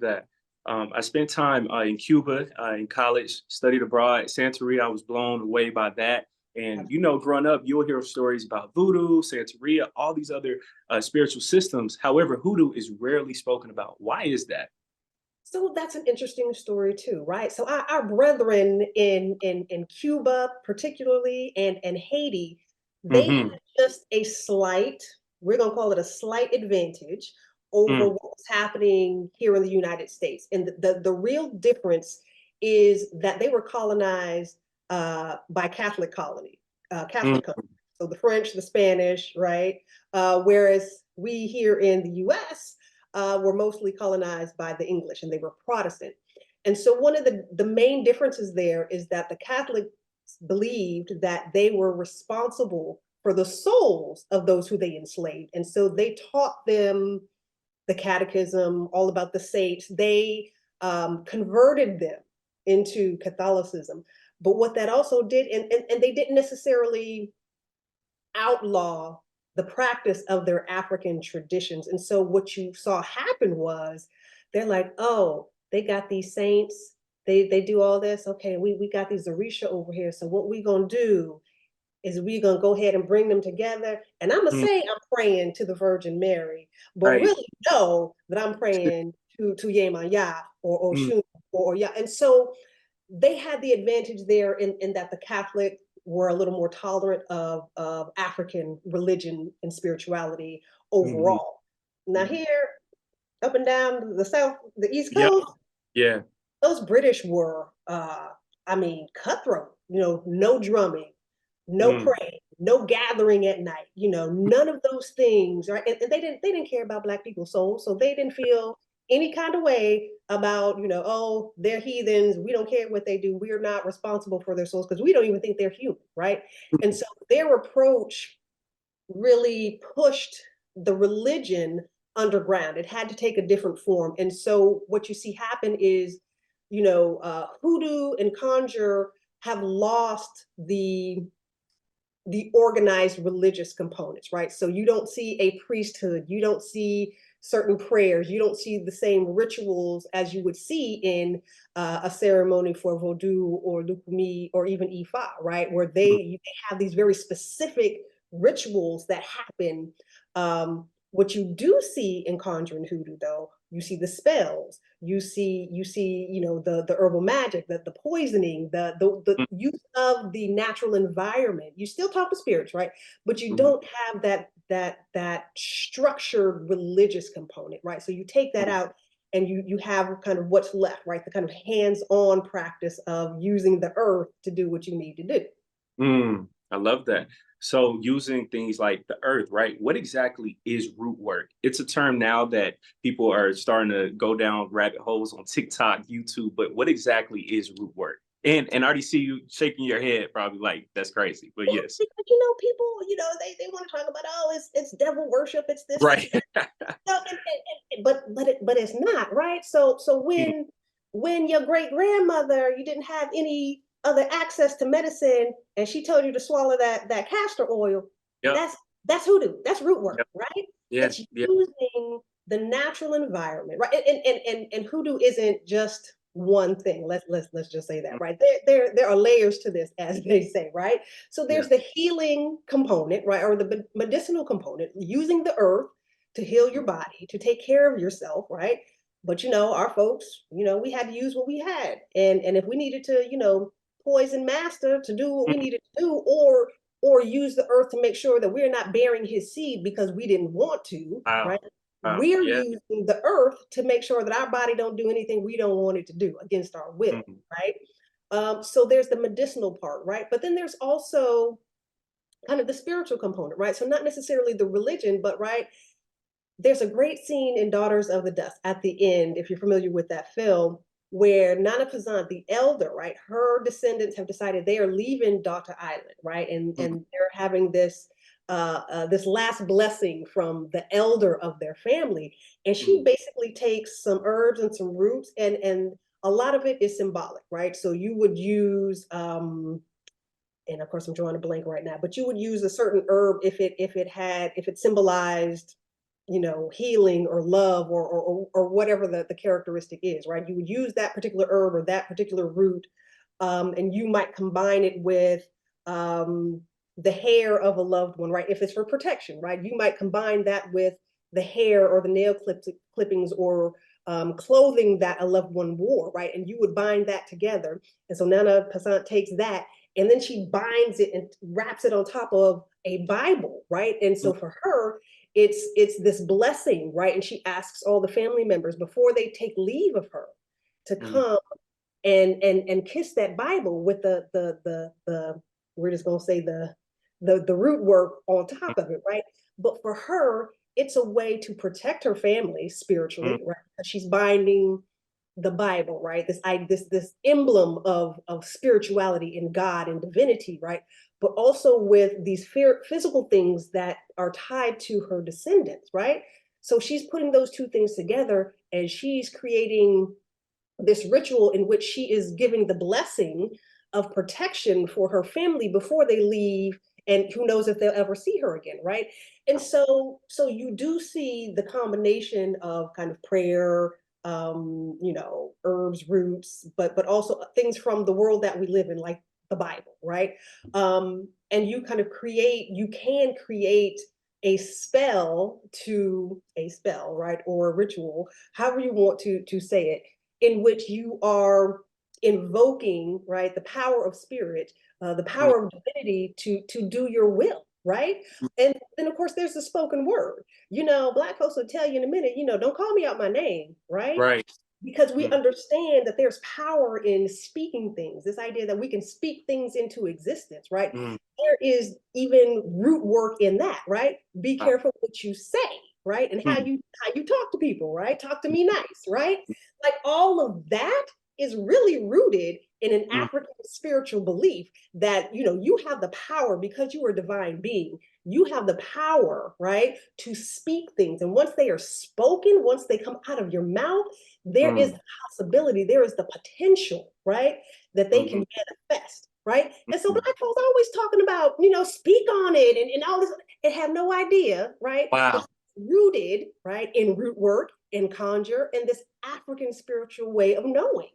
that. I spent time in Cuba in college, studied abroad. Santeria, I was blown away by that. And growing up, you'll hear stories about voodoo, Santeria, all these other spiritual systems. However, hoodoo is rarely spoken about. Why is that? So that's an interesting story too, right? So our brethren in Cuba, particularly, and Haiti, they had Hmm. just a slight, we're gonna call it a slight advantage over Mm, what was happening here in the United States. And the real difference is that they were colonized by mm, Catholic countries. So the French, the Spanish, right? Whereas we here in the US were mostly colonized by the English and they were Protestant. And so one of the main differences there is that the Catholics believed that they were responsible for the souls of those who they enslaved. And so they taught them the catechism, all about the saints. They converted them into Catholicism. But what that also did, and they didn't necessarily outlaw the practice of their African traditions. And so what you saw happen was they're like, oh, they got these saints, they do all this. Okay, we got these Orisha over here. So what we gonna do is we gonna go ahead and bring them together. And I'm gonna mm, say I'm praying to the Virgin Mary, but right. really know that I'm praying to Yemaya or Mm, Oshun or Ya. And so they had the advantage there in that the Catholic were a little more tolerant of African religion and spirituality mhm, overall. Now mhm. here, up and down the South, the East Yep. Coast, Yeah. those British were, I mean, cutthroat. No drumming, no Mm, praying, no gathering at night. None of those things, right? And they didn't care about Black people's souls, so they didn't feel any kind of way about, oh, they're heathens. We don't care what they do. We're not responsible for their souls because we don't even think they're human, right? And so their approach really pushed the religion underground. It had to take a different form. And so what you see happen is, hoodoo and conjure have lost the organized religious components, right? So you don't see a priesthood, you don't see certain prayers, you don't see the same rituals as you would see in a ceremony for Voodoo or Lukumi or even Ifa, right? Where mm, they have these very specific rituals that happen. What you do see in conjuring hoodoo, though, you see the spells, you see the herbal magic, the poisoning, the mm, use of the natural environment. You still talk to spirits, right? But you mhm, don't have that structured religious component, right? So you take that mm, out and you have kind of what's left, right? The kind of hands-on practice of using the earth to do what you need to do. mm. I love that. So using things like the earth, right? What exactly is root work? It's a term now that people are starting to go down rabbit holes on TikTok, YouTube, but what exactly is root work? And I already see you shaking your head, probably like that's crazy. But Well, yes. because people, they want to talk about, oh, it's devil worship, it's this, it's Right. that. No, but it's not, right? So Mm, when your great grandmother, you didn't have any other access to medicine, and she told you to swallow that castor oil, yep. that's hoodoo, that's root work, Yep. right? Yeah. It's Yeah. using the natural environment, right? And hoodoo isn't just one thing. Let's just say Mm, that, right? There are layers to this, as they say, right? So yeah. there's the healing component, right, or the medicinal component, using the earth to heal your Mm, body, to take care of yourself, right? But our folks, we had to use what we had. And if we needed to, poison master to do what we mm. needed to do, or use the earth to make sure that we're not bearing his seed because we didn't want to, Wow. right? Wow. We're Yeah. using the earth to make sure that our body don't do anything we don't want it to do against our will, Mm, right? So there's the medicinal part, right? But then there's also kind of the spiritual component, right? So not necessarily the religion, but right, there's a great scene in Daughters of the Dust at the end, if you're familiar with that film, where Nana Pazant, the elder, right, her descendants have decided they are leaving Daughter Island, right, mm, and they're having this last blessing from the elder of their family, and she mm. basically takes some herbs and some roots, and a lot of it is symbolic, right? So you would use and of course I'm drawing a blank right now, but you would use a certain herb if it symbolized healing or love or whatever the characteristic is, right? You would use that particular herb or that particular root, and you might combine it with the hair of a loved one, right? If it's for protection, right? You might combine that with the hair or the clippings or clothing that a loved one wore, right? And you would bind that together. And so Nana Passant takes that and then she binds it and wraps it on top of a Bible, right? And so for her, it's this blessing, right? And she asks all the family members before they take leave of her to come and kiss that Bible with the we're just gonna say the root work on top of it, right? But for her, it's a way to protect her family spiritually, right? She's binding the Bible, right? This emblem of spirituality in God and divinity, right? But also with these physical things that are tied to her descendants, right? So she's putting those two things together and she's creating this ritual in which she is giving the blessing of protection for her family before they leave, and who knows if they'll ever see her again, right? And so you do see the combination of kind of prayer, herbs, roots, but also things from the world that we live in, like the Bible, right? And you can create a spell, right, or a ritual, however you want to say it, in which you are invoking, right, the power of spirit, the power of divinity to do your will, right? And then of course there's the spoken word. Black folks will tell you in a minute, don't call me out my name, right? Right. Because we understand that there's power in speaking things, this idea that we can speak things into existence, right? There is even root work in that, right? Be careful what you say, right? And how you talk to people, right? Talk to me nice, right? Like all of that is really rooted in an African spiritual belief that you have the power, because you are a divine being, you have the power, right, to speak things. And once they are spoken, once they come out of your mouth, there is the possibility, there is the potential, right, that they can manifest, right? And so Black folks are always talking about, speak on it and all this, and have no idea, right, that Wow. rooted, right, in root work and conjure and this African spiritual way of knowing.